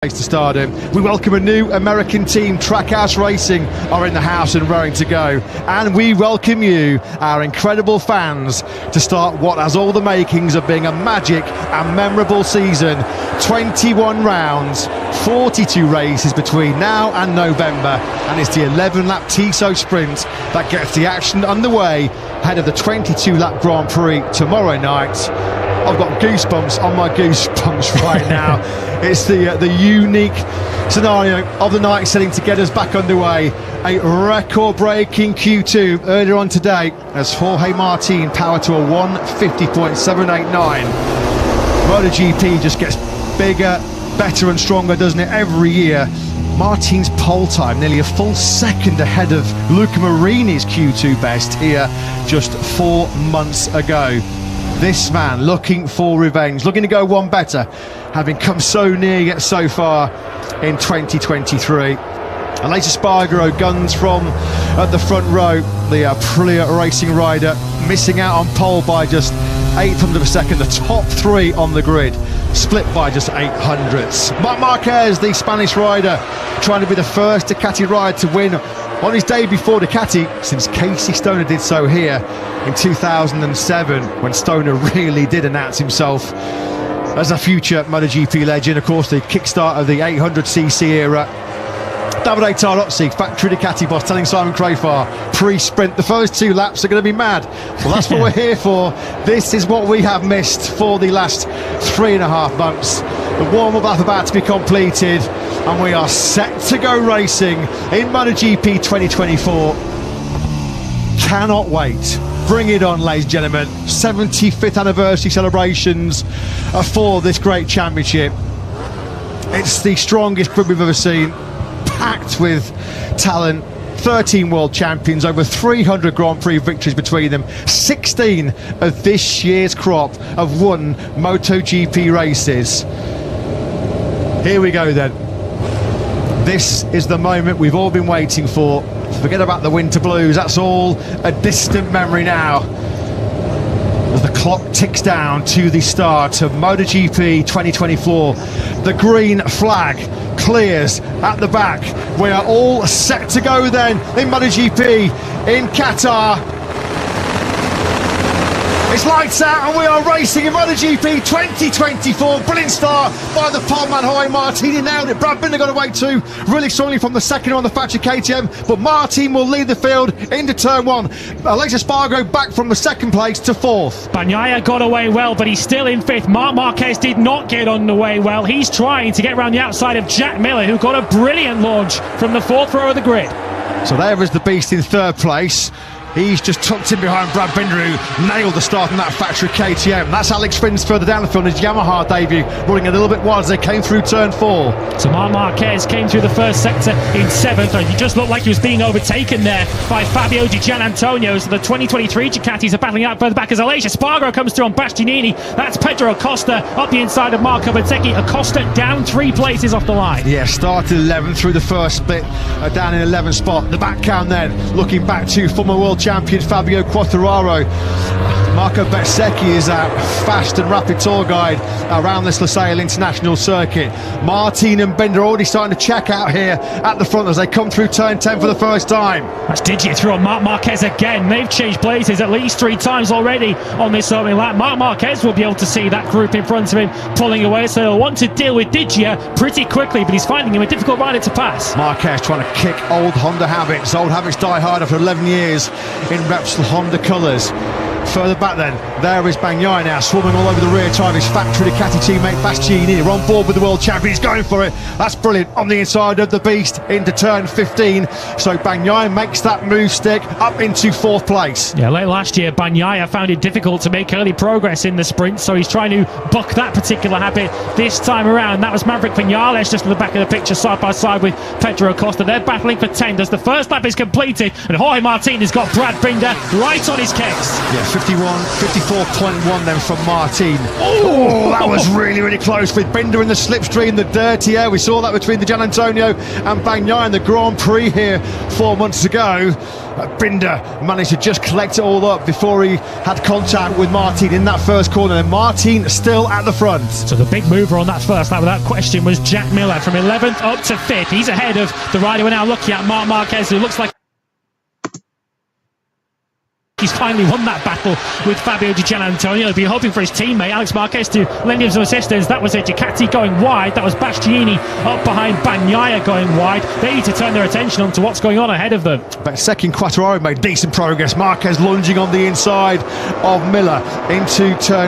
To stardom. We welcome a new American team. Trackhouse Racing are in the house and raring to go, and we welcome you, our incredible fans, to start what has all the makings of being a magic and memorable season. 21 rounds, 42 races between now and November, and it's the 11-lap Tissot Sprint that gets the action underway ahead of the 22-lap Grand Prix tomorrow night. I've got goosebumps on my goosebumps right now. It's the unique scenario of the night setting to get us back underway. A record-breaking Q2 earlier on today as Jorge Martin powered to a 150.789. MotoGP just gets bigger, better and stronger, doesn't it, every year. Martin's pole time nearly a full second ahead of Luca Marini's Q2 best here just 4 months ago. This man looking for revenge, looking to go one better, having come so near yet so far in 2023. Aleix Espargaro guns from at the front row, the Aprilia racing rider, missing out on pole by just 800 of a second, the top three on the grid, split by just 800ths. Marc Marquez, the Spanish rider, trying to be the first Ducati rider to win on his day before Ducati since Casey Stoner did so here in 2007, when Stoner really did announce himself as a future MotoGP legend. Of course, the kickstart of the 800cc era. Davide Tarozzi, factory Ducati boss, telling Simon Crafar pre-sprint the first 2 laps are going to be mad. Well, that's what we're here for. This is what we have missed for the last 3.5 months. The warm-up lap about to be completed, and we are set to go racing in MotoGP 2024. Cannot wait. Bring it on, ladies and gentlemen. 75th anniversary celebrations for this great championship. It's the strongest group we've ever seen, packed with talent. 13 world champions, over 300 Grand Prix victories between them. 16 of this year's crop have won MotoGP races. Here we go then. This is the moment we've all been waiting for. Forget about the winter blues, that's all a distant memory now. As the clock ticks down to the start of MotoGP 2024, the green flag clears at the back. We are all set to go then in MotoGP in Qatar. It's lights out and we are racing in MotoGP 2024. Brilliant start by the pole man Jorge Martin. He nailed it. Brad Binder got away too really strongly from the second on the factory KTM, but Martin will lead the field into turn 1. Aleix Espargaro back from the second place to 4th. Bagnaia got away well, but he's still in 5th. Marc Marquez did not get on the way well. He's trying to get around the outside of Jack Miller, who got a brilliant launch from the 4th row of the grid. So there is the beast in 3rd place. He's just tucked in behind Brad Binder, who nailed the start on that factory KTM. That's Alex Rins further down the field in his Yamaha debut, running a little bit wide as they came through turn 4. So Marc Marquez came through the first sector in 7th, and he just looked like he was being overtaken there by Fabio Di Gianantonio. So the 2023 Ducatis are battling out further back as Aleix Espargaro comes through on Bastianini. That's Pedro Acosta up the inside of Marco Bezzecchi. Acosta down 3 places off the line. Yeah, started 11 through the first split, down in 11th spot. The back count then, looking back to former world champion Fabio Quartararo. Marco Bezzecchi is a fast and rapid tour guide around this Losail International Circuit. Martin and Binder already starting to check out here at the front as they come through turn 10 for the first time. That's Didier through on Marc Marquez again. They've changed places at least 3 times already on this opening lap. Marc Marquez will be able to see that group in front of him pulling away, so he'll want to deal with Didier pretty quickly, but he's finding him a difficult rider to pass. Marquez trying to kick old Honda habits. Old habits die hard after 11 years in Repsol Honda colours. Further back then, there is Bagnaia now, swarming all over the rear tire of his factory Ducati teammate Bastianini. They're on board with the world champion, he's going for it. That's brilliant, on the inside of the beast into turn 15. So Bagnaia makes that move stick up into 4th place. Yeah, late last year, Bagnaia found it difficult to make early progress in the sprint, so he's trying to buck that particular habit this time around. That was Maverick Vinales just in the back of the picture, side by side with Pedro Acosta. They're battling for 10th as the first lap is completed, and Jorge Martin has got Brad Binder right on his case. Yeah, 54.1 then from Martin. Oh, that was really, really close with Binder in the slipstream, the dirty air. We saw that between the Gian Antonio and Bagnaia in the Grand Prix here 4 months ago. Binder managed to just collect it all up before he had contact with Martin in that first corner, and Martin still at the front. So the big mover on that first lap without question was Jack Miller from 11th up to 5th. He's ahead of the rider we're now looking at, Marc Marquez, who looks like he's finally won that battle with Fabio Di Gianantonio. He'll be hoping for his teammate Alex Marquez to lend him some assistance. That was a Ducati going wide. That was Bastianini up behind Bagnaia going wide. They need to turn their attention onto what's going on ahead of them. But second Quattararo made decent progress. Marquez lunging on the inside of Miller into turn